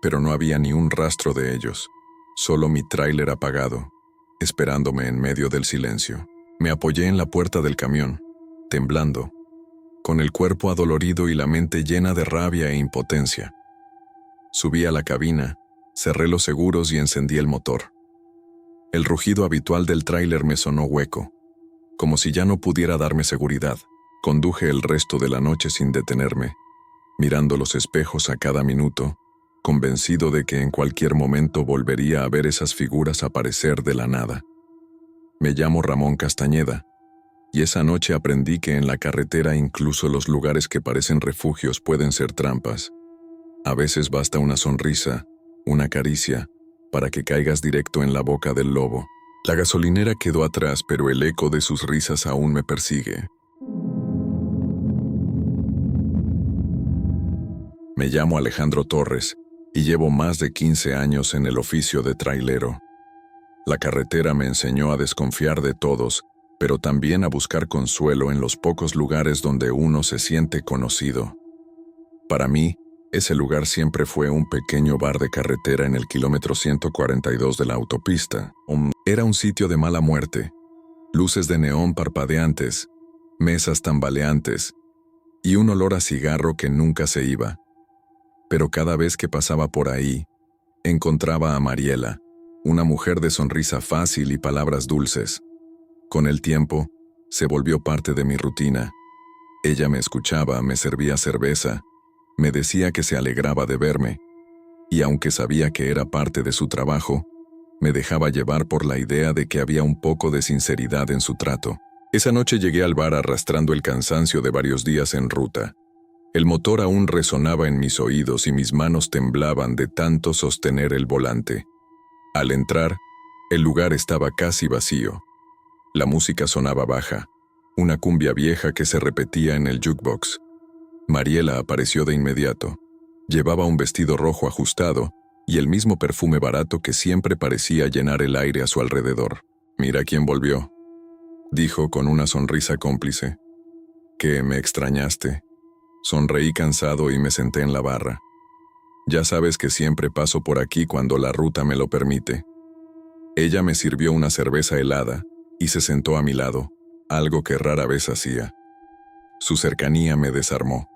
pero no había ni un rastro de ellos. Solo mi tráiler apagado, esperándome en medio del silencio. Me apoyé en la puerta del camión, temblando, con el cuerpo adolorido y la mente llena de rabia e impotencia. Subí a la cabina, cerré los seguros y encendí el motor. El rugido habitual del tráiler me sonó hueco. Como si ya no pudiera darme seguridad, conduje el resto de la noche sin detenerme, mirando los espejos a cada minuto, convencido de que en cualquier momento volvería a ver esas figuras aparecer de la nada. Me llamo Ramón Castañeda, y esa noche aprendí que en la carretera incluso los lugares que parecen refugios pueden ser trampas. A veces basta una sonrisa, una caricia, para que caigas directo en la boca del lobo. La gasolinera quedó atrás, pero el eco de sus risas aún me persigue. Me llamo Alejandro Torres y llevo más de 15 años en el oficio de trailero. La carretera me enseñó a desconfiar de todos, pero también a buscar consuelo en los pocos lugares donde uno se siente conocido. Para mí, ese lugar siempre fue un pequeño bar de carretera en el kilómetro 142 de la autopista. Era un sitio de mala muerte, luces de neón parpadeantes, mesas tambaleantes y un olor a cigarro que nunca se iba. Pero cada vez que pasaba por ahí, encontraba a Mariela, una mujer de sonrisa fácil y palabras dulces. Con el tiempo, se volvió parte de mi rutina. Ella me escuchaba, me servía cerveza, me decía que se alegraba de verme, y aunque sabía que era parte de su trabajo, me dejaba llevar por la idea de que había un poco de sinceridad en su trato. Esa noche llegué al bar arrastrando el cansancio de varios días en ruta. El motor aún resonaba en mis oídos y mis manos temblaban de tanto sostener el volante. Al entrar, el lugar estaba casi vacío. La música sonaba baja, una cumbia vieja que se repetía en el jukebox. Mariela apareció de inmediato. Llevaba un vestido rojo ajustado y el mismo perfume barato que siempre parecía llenar el aire a su alrededor. «Mira quién volvió», dijo con una sonrisa cómplice. «¿Qué, me extrañaste?». Sonreí cansado y me senté en la barra. «Ya sabes que siempre paso por aquí cuando la ruta me lo permite». Ella me sirvió una cerveza helada y se sentó a mi lado, algo que rara vez hacía. Su cercanía me desarmó.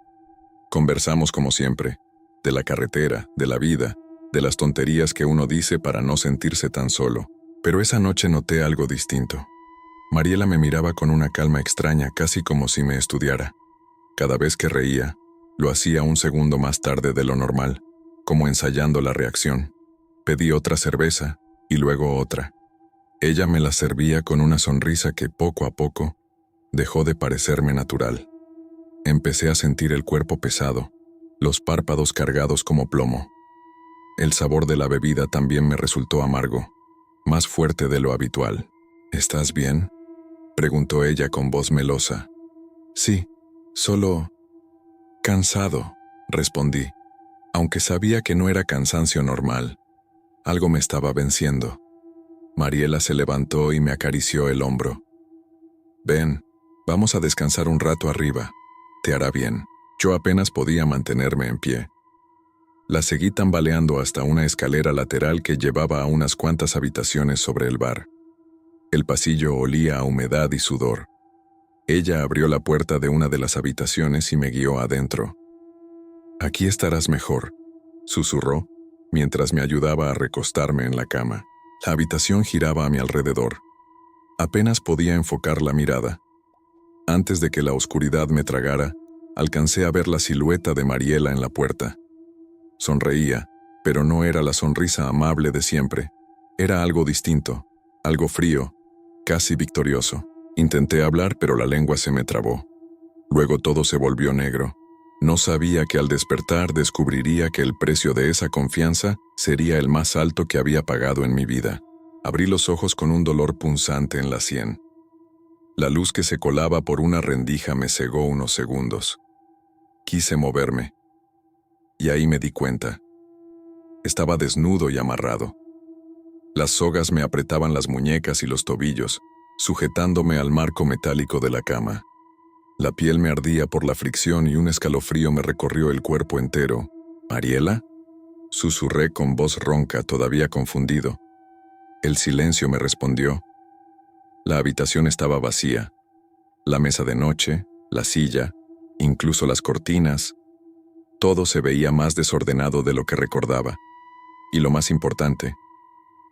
Conversamos como siempre, de la carretera, de la vida, de las tonterías que uno dice para no sentirse tan solo. Pero esa noche noté algo distinto. Mariela me miraba con una calma extraña, casi como si me estudiara. Cada vez que reía, lo hacía un segundo más tarde de lo normal, como ensayando la reacción. Pedí otra cerveza, y luego otra. Ella me la servía con una sonrisa que poco a poco dejó de parecerme natural. Empecé a sentir el cuerpo pesado, los párpados cargados como plomo. El sabor de la bebida también me resultó amargo, más fuerte de lo habitual. «¿Estás bien?», preguntó ella con voz melosa. «Sí, solo cansado», respondí, aunque sabía que no era cansancio normal. Algo me estaba venciendo. Mariela se levantó y me acarició el hombro. «Ven, vamos a descansar un rato arriba. Te hará bien». Yo apenas podía mantenerme en pie. La seguí tambaleando hasta una escalera lateral que llevaba a unas cuantas habitaciones sobre el bar. El pasillo olía a humedad y sudor. Ella abrió la puerta de una de las habitaciones y me guió adentro. «Aquí estarás mejor», susurró, mientras me ayudaba a recostarme en la cama. La habitación giraba a mi alrededor. Apenas podía enfocar la mirada. Antes de que la oscuridad me tragara, alcancé a ver la silueta de Mariela en la puerta. Sonreía, pero no era la sonrisa amable de siempre. Era algo distinto, algo frío, casi victorioso. Intenté hablar, pero la lengua se me trabó. Luego todo se volvió negro. No sabía que al despertar descubriría que el precio de esa confianza sería el más alto que había pagado en mi vida. Abrí los ojos con un dolor punzante en la sien. La luz que se colaba por una rendija me cegó unos segundos. Quise moverme. Y ahí me di cuenta. Estaba desnudo y amarrado. Las sogas me apretaban las muñecas y los tobillos, sujetándome al marco metálico de la cama. La piel me ardía por la fricción y un escalofrío me recorrió el cuerpo entero. «¿Mariela?», susurré con voz ronca, todavía confundido. El silencio me respondió. La habitación estaba vacía. La mesa de noche, la silla, incluso las cortinas. Todo se veía más desordenado de lo que recordaba. Y lo más importante,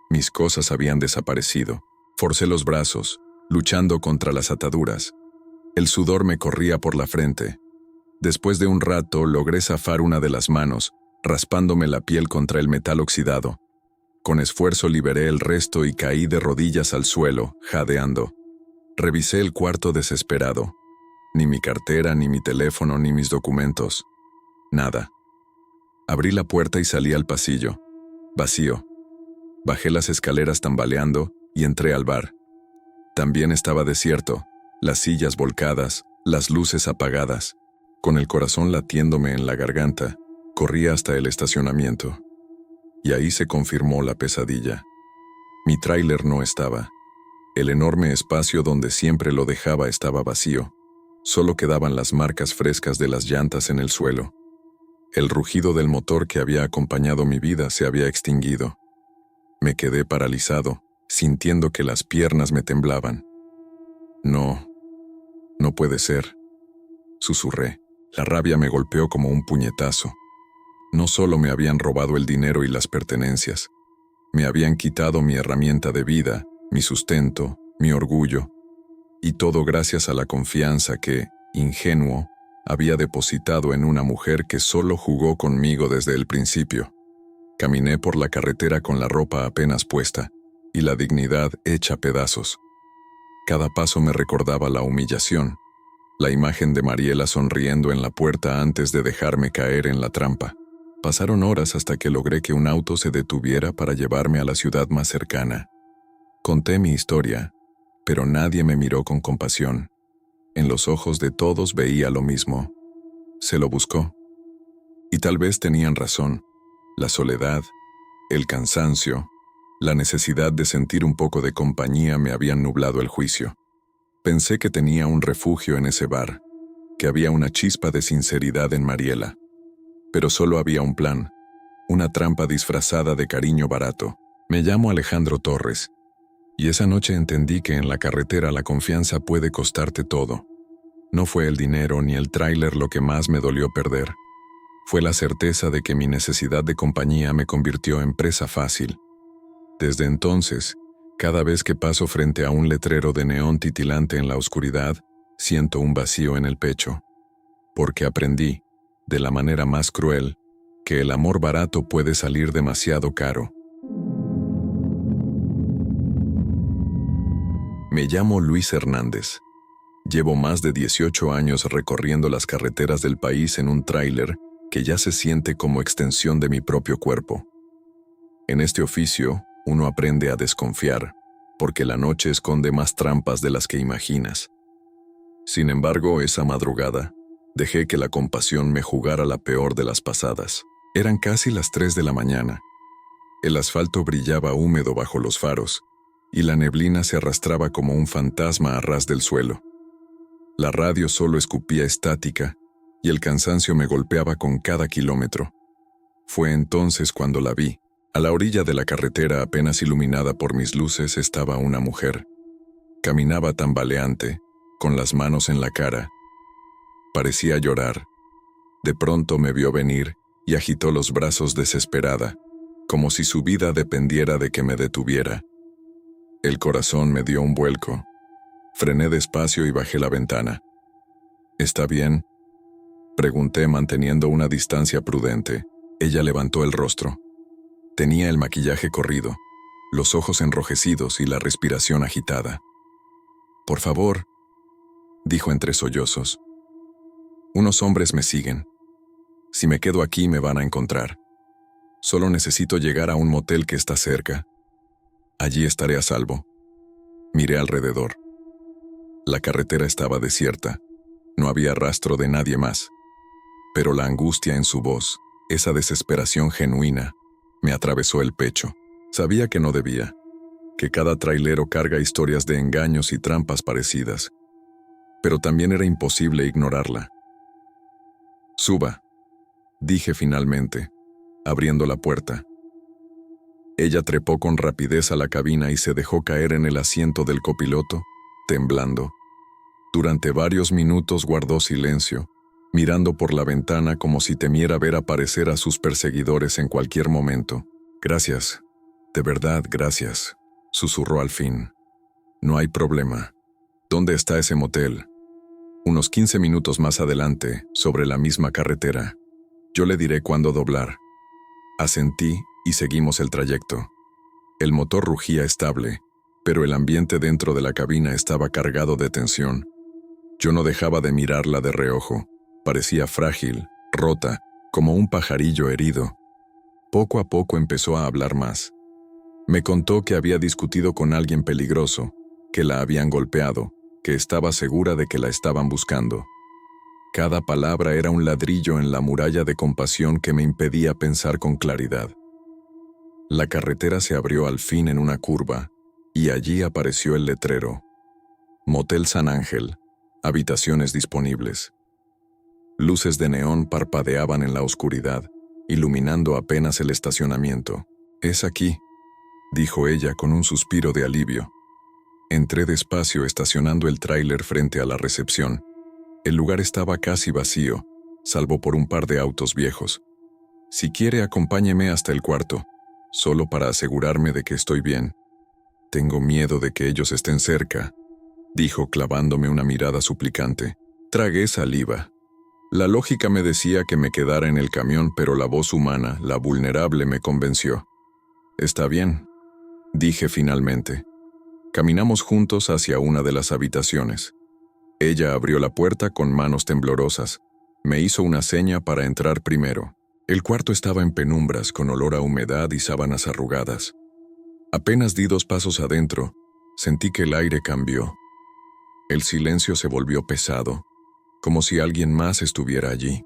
mis cosas habían desaparecido. Forcé los brazos, luchando contra las ataduras. El sudor me corría por la frente. Después de un rato logré zafar una de las manos, raspándome la piel contra el metal oxidado. Con esfuerzo liberé el resto y caí de rodillas al suelo, jadeando. Revisé el cuarto desesperado. Ni mi cartera, ni mi teléfono, ni mis documentos. Nada. Abrí la puerta y salí al pasillo. Vacío. Bajé las escaleras tambaleando y entré al bar. También estaba desierto, las sillas volcadas, las luces apagadas. Con el corazón latiéndome en la garganta, corrí hasta el estacionamiento. Y ahí se confirmó la pesadilla. Mi tráiler no estaba. El enorme espacio donde siempre lo dejaba estaba vacío. Solo quedaban las marcas frescas de las llantas en el suelo. El rugido del motor que había acompañado mi vida se había extinguido. Me quedé paralizado, sintiendo que las piernas me temblaban. No puede ser, susurré. La rabia me golpeó como un puñetazo. No solo me habían robado el dinero y las pertenencias, me habían quitado mi herramienta de vida, mi sustento, mi orgullo, y todo gracias a la confianza que, ingenuo, había depositado en una mujer que solo jugó conmigo desde el principio. Caminé por la carretera con la ropa apenas puesta y la dignidad hecha pedazos. Cada paso me recordaba la humillación, la imagen de Mariela sonriendo en la puerta antes de dejarme caer en la trampa. Pasaron horas hasta que logré que un auto se detuviera para llevarme a la ciudad más cercana. Conté mi historia, pero nadie me miró con compasión. En los ojos de todos veía lo mismo. Se lo buscó. Y tal vez tenían razón. La soledad, el cansancio, la necesidad de sentir un poco de compañía me habían nublado el juicio. Pensé que tenía un refugio en ese bar, que había una chispa de sinceridad en Mariela. Pero solo había un plan, una trampa disfrazada de cariño barato. Me llamo Alejandro Torres, y esa noche entendí que en la carretera la confianza puede costarte todo. No fue el dinero ni el tráiler lo que más me dolió perder. Fue la certeza de que mi necesidad de compañía me convirtió en presa fácil. Desde entonces, cada vez que paso frente a un letrero de neón titilante en la oscuridad, siento un vacío en el pecho. Porque aprendí, de la manera más cruel, que el amor barato puede salir demasiado caro. Me llamo Luis Hernández. Llevo más de 18 años recorriendo las carreteras del país en un tráiler que ya se siente como extensión de mi propio cuerpo. En este oficio, uno aprende a desconfiar, porque la noche esconde más trampas de las que imaginas. Sin embargo, esa madrugada, dejé que la compasión me jugara la peor de las pasadas. Eran casi las 3 de la mañana. El asfalto brillaba húmedo bajo los faros, y la neblina se arrastraba como un fantasma a ras del suelo. La radio solo escupía estática, y el cansancio me golpeaba con cada kilómetro. Fue entonces cuando la vi. A la orilla de la carretera, apenas iluminada por mis luces, estaba una mujer. Caminaba tambaleante, con las manos en la cara. Parecía llorar. De pronto me vio venir y agitó los brazos desesperada, como si su vida dependiera de que me detuviera. El corazón me dio un vuelco. Frené despacio y bajé la ventana. ¿Está bien?, pregunté manteniendo una distancia prudente. Ella levantó el rostro. Tenía el maquillaje corrido, los ojos enrojecidos y la respiración agitada. «Por favor», dijo entre sollozos. «Unos hombres me siguen. Si me quedo aquí me van a encontrar. Solo necesito llegar a un motel que está cerca. Allí estaré a salvo». Miré alrededor. La carretera estaba desierta. No había rastro de nadie más. Pero la angustia en su voz, esa desesperación genuina, me atravesó el pecho. Sabía que no debía, que cada trailero carga historias de engaños y trampas parecidas, pero también era imposible ignorarla. «Suba», dije finalmente, abriendo la puerta. Ella trepó con rapidez a la cabina y se dejó caer en el asiento del copiloto, temblando. Durante varios minutos guardó silencio, mirando por la ventana como si temiera ver aparecer a sus perseguidores en cualquier momento. «Gracias, de verdad, gracias», susurró al fin. «No hay problema. ¿Dónde está ese motel?» «Unos 15 minutos más adelante, sobre la misma carretera. Yo le diré cuándo doblar». Asentí y seguimos el trayecto. El motor rugía estable, pero el ambiente dentro de la cabina estaba cargado de tensión. Yo no dejaba de mirarla de reojo. Parecía frágil, rota, como un pajarillo herido. Poco a poco empezó a hablar más. Me contó que había discutido con alguien peligroso, que la habían golpeado, que estaba segura de que la estaban buscando. Cada palabra era un ladrillo en la muralla de compasión que me impedía pensar con claridad. La carretera se abrió al fin en una curva, y allí apareció el letrero. Motel San Ángel, habitaciones disponibles. Luces de neón parpadeaban en la oscuridad, iluminando apenas el estacionamiento. «Es aquí», dijo ella con un suspiro de alivio. Entré despacio estacionando el tráiler frente a la recepción. El lugar estaba casi vacío, salvo por un par de autos viejos. «Si quiere, acompáñeme hasta el cuarto, solo para asegurarme de que estoy bien. Tengo miedo de que ellos estén cerca», dijo clavándome una mirada suplicante. Tragué saliva. La lógica me decía que me quedara en el camión, pero la voz humana, la vulnerable, me convenció. «Está bien», dije finalmente. Caminamos juntos hacia una de las habitaciones. Ella abrió la puerta con manos temblorosas. Me hizo una seña para entrar primero. El cuarto estaba en penumbras, con olor a humedad y sábanas arrugadas. Apenas di 2 pasos adentro, sentí que el aire cambió. El silencio se volvió pesado, como si alguien más estuviera allí.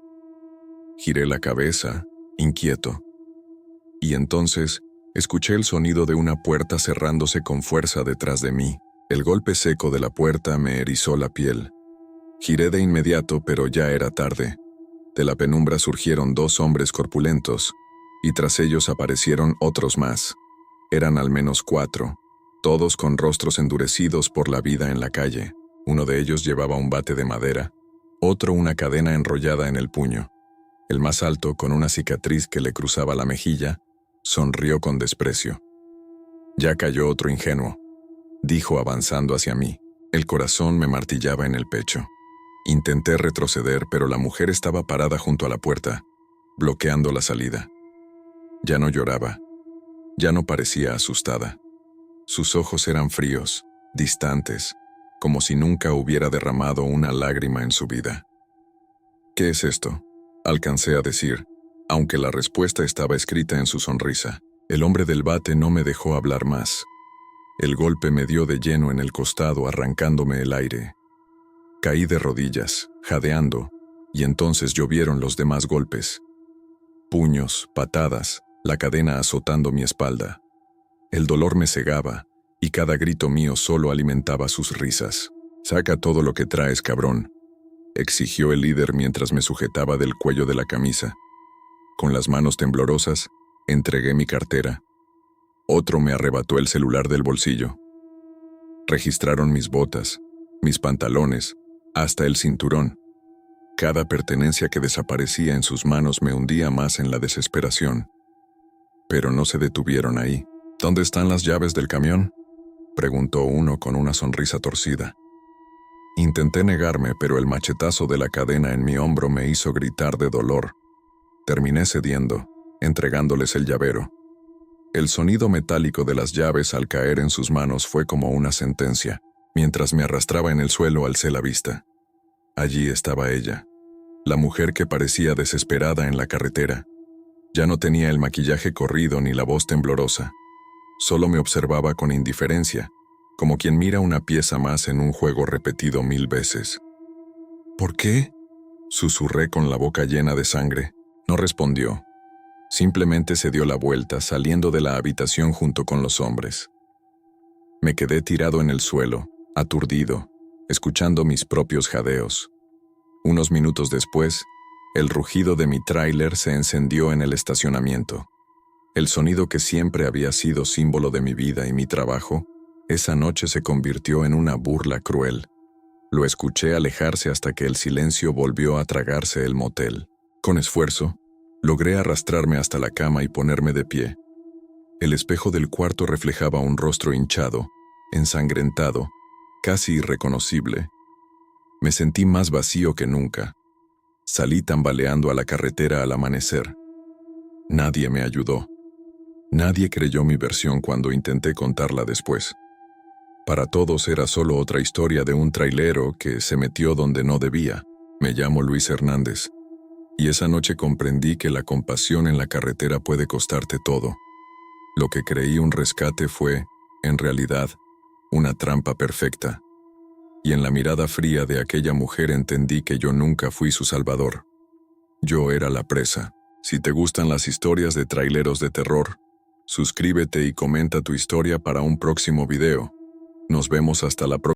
Giré la cabeza, inquieto. Y entonces escuché el sonido de una puerta cerrándose con fuerza detrás de mí. El golpe seco de la puerta me erizó la piel. Giré de inmediato, pero ya era tarde. De la penumbra surgieron 2 hombres corpulentos, y tras ellos aparecieron otros más. Eran al menos 4, todos con rostros endurecidos por la vida en la calle. Uno de ellos llevaba un bate de madera, otro una cadena enrollada en el puño. El más alto, con una cicatriz que le cruzaba la mejilla, sonrió con desprecio. «Ya cayó otro ingenuo», dijo avanzando hacia mí. El corazón me martillaba en el pecho. Intenté retroceder, pero la mujer estaba parada junto a la puerta, bloqueando la salida. Ya no lloraba. Ya no parecía asustada. Sus ojos eran fríos, distantes, como si nunca hubiera derramado una lágrima en su vida. «¿Qué es esto?», alcancé a decir, aunque la respuesta estaba escrita en su sonrisa. El hombre del bate no me dejó hablar más. El golpe me dio de lleno en el costado, arrancándome el aire. Caí de rodillas, jadeando, y entonces llovieron los demás golpes. Puños, patadas, la cadena azotando mi espalda. El dolor me cegaba, y cada grito mío solo alimentaba sus risas. «Saca todo lo que traes, cabrón», exigió el líder mientras me sujetaba del cuello de la camisa. Con las manos temblorosas, entregué mi cartera. Otro me arrebató el celular del bolsillo. Registraron mis botas, mis pantalones, hasta el cinturón. Cada pertenencia que desaparecía en sus manos me hundía más en la desesperación. Pero no se detuvieron ahí. ¿Dónde están las llaves del camión?, preguntó uno con una sonrisa torcida. Intenté negarme, pero el machetazo de la cadena en mi hombro me hizo gritar de dolor. Terminé cediendo, entregándoles el llavero. El sonido metálico de las llaves al caer en sus manos fue como una sentencia. Mientras me arrastraba en el suelo, alcé la vista. Allí estaba ella, la mujer que parecía desesperada en la carretera. Ya no tenía el maquillaje corrido ni la voz temblorosa. Solo me observaba con indiferencia, como quien mira una pieza más en un juego repetido 1000 veces. ¿Por qué?, susurré con la boca llena de sangre. No respondió. Simplemente se dio la vuelta, saliendo de la habitación junto con los hombres. Me quedé tirado en el suelo, aturdido, escuchando mis propios jadeos. Unos minutos después, el rugido de mi tráiler se encendió en el estacionamiento. El sonido que siempre había sido símbolo de mi vida y mi trabajo, esa noche se convirtió en una burla cruel. Lo escuché alejarse hasta que el silencio volvió a tragarse el motel. Con esfuerzo, logré arrastrarme hasta la cama y ponerme de pie. El espejo del cuarto reflejaba un rostro hinchado, ensangrentado, casi irreconocible. Me sentí más vacío que nunca. Salí tambaleando a la carretera al amanecer. Nadie me ayudó. Nadie creyó mi versión cuando intenté contarla después. Para todos era solo otra historia de un trailero que se metió donde no debía. Me llamo Luis Hernández. Y esa noche comprendí que la compasión en la carretera puede costarte todo. Lo que creí un rescate fue, en realidad, una trampa perfecta. Y en la mirada fría de aquella mujer entendí que yo nunca fui su salvador. Yo era la presa. Si te gustan las historias de traileros de terror, suscríbete y comenta tu historia para un próximo video. Nos vemos hasta la próxima.